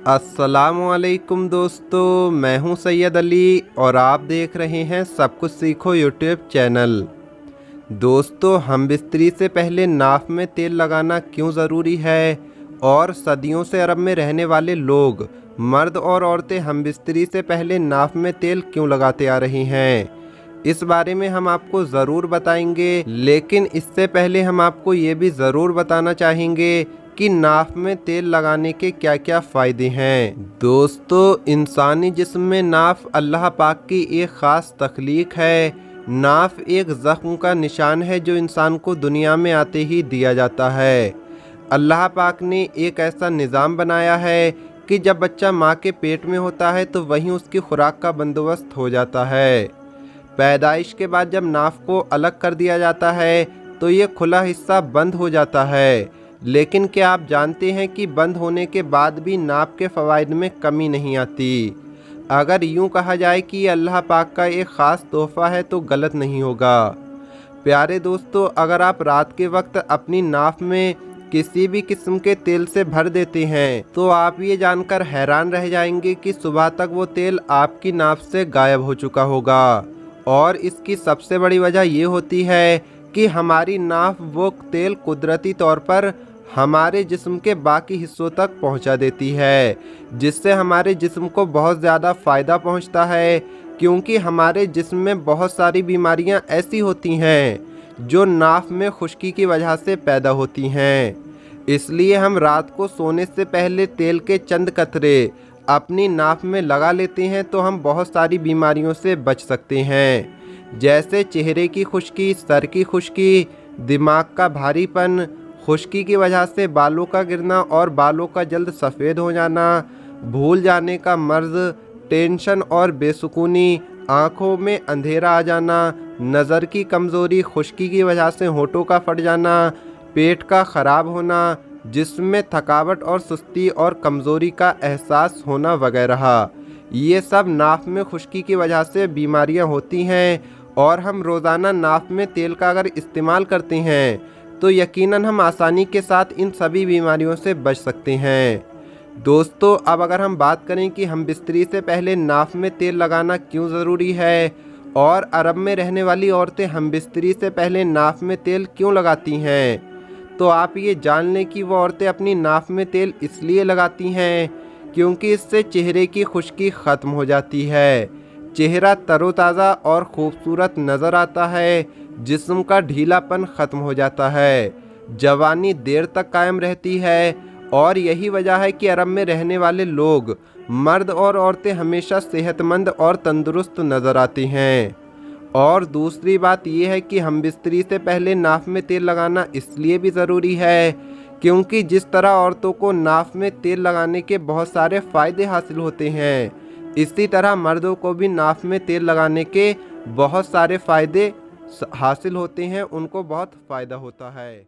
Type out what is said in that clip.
अस्सलामुअलैकुम दोस्तों, मैं हूं सैयद अली और आप देख रहे हैं सब कुछ सीखो यूट्यूब चैनल। दोस्तों, हम बिस्तरी से पहले नाफ में तेल लगाना क्यों ज़रूरी है और सदियों से अरब में रहने वाले लोग, मर्द और औरतें हम बिस्तरी से पहले नाफ में तेल क्यों लगाते आ रही हैं, इस बारे में हम आपको ज़रूर बताएंगे। लेकिन इससे पहले हम आपको ये भी ज़रूर बताना चाहेंगे कि नाफ में तेल लगाने के क्या क्या फ़ायदे हैं। दोस्तों, इंसानी जिस्म में नाफ अल्लाह पाक की एक ख़ास तख्लीक है। नाफ एक ज़ख्म का निशान है जो इंसान को दुनिया में आते ही दिया जाता है। अल्लाह पाक ने एक ऐसा निज़ाम बनाया है कि जब बच्चा माँ के पेट में होता है तो वहीं उसकी खुराक का बंदोबस्त हो जाता है। पैदाइश के बाद जब नाफ को अलग कर दिया जाता है तो ये खुला हिस्सा बंद हो जाता है। लेकिन क्या आप जानते हैं कि बंद होने के बाद भी नाफ के फ़वाइद में कमी नहीं आती। अगर यूं कहा जाए कि ये अल्लाह पाक का एक ख़ास तोहफ़ा है तो गलत नहीं होगा। प्यारे दोस्तों, अगर आप रात के वक्त अपनी नाफ में किसी भी किस्म के तेल से भर देते हैं तो आप ये जानकर हैरान रह जाएंगे कि सुबह तक वो तेल आपकी नाफ से गायब हो चुका होगा। और इसकी सबसे बड़ी वजह ये होती है कि हमारी नाफ वो तेल कुदरती तौर पर हमारे जिस्म के बाकी हिस्सों तक पहुंचा देती है, जिससे हमारे जिस्म को बहुत ज़्यादा फ़ायदा पहुंचता है। क्योंकि हमारे जिस्म में बहुत सारी बीमारियां ऐसी होती हैं जो नाफ में खुश्की की वजह से पैदा होती हैं। इसलिए हम रात को सोने से पहले तेल के चंद कतरे अपनी नाफ में लगा लेते हैं तो हम बहुत सारी बीमारियों से बच सकते हैं, जैसे चेहरे की खुश्की, सर की खुश्की, दिमाग का भारीपन, खुश्की की वजह से बालों का गिरना और बालों का जल्द सफ़ेद हो जाना, भूल जाने का मर्ज़, टेंशन और बेसुकूनी, आँखों में अंधेरा आ जाना, नज़र की कमज़ोरी, खुश्की की वजह से होठों का फट जाना, पेट का ख़राब होना, जिस्म में थकावट और सुस्ती और कमज़ोरी का एहसास होना वगैरह। ये सब नाफ में खुश्की की वजह से बीमारियां होती हैं। और हम रोज़ाना नाफ में तेल का अगर इस्तेमाल करते हैं तो यकीनन हम आसानी के साथ इन सभी बीमारियों से बच सकते हैं। दोस्तों, अब अगर हम बात करें कि हम बिस्तरी से पहले नाफ में तेल लगाना क्यों ज़रूरी है और अरब में रहने वाली औरतें हम बिस्तरी से पहले नाफ में तेल क्यों लगाती हैं, तो आप ये जान लें कि वो औरतें अपनी नाफ में तेल इसलिए लगाती हैं क्योंकि इससे चेहरे की खुश्की ख़त्म हो जाती है, चेहरा तरोताज़ा और ख़ूबसूरत नज़र आता है, जिस्म का ढीलापन ख़त्म हो जाता है, जवानी देर तक कायम रहती है। और यही वजह है कि अरब में रहने वाले लोग, मर्द और औरतें हमेशा सेहतमंद और तंदुरुस्त नज़र आते हैं। और दूसरी बात यह है कि हम बिस्तरी से पहले नाफ में तेल लगाना इसलिए भी ज़रूरी है क्योंकि जिस तरह औरतों को नाफ में तेल लगाने के बहुत सारे फ़ायदे हासिल होते हैं, इसी तरह मर्दों को भी नाफ में तेल लगाने के बहुत सारे फ़ायदे हासिल होते हैं, उनको बहुत फ़ायदा होता है।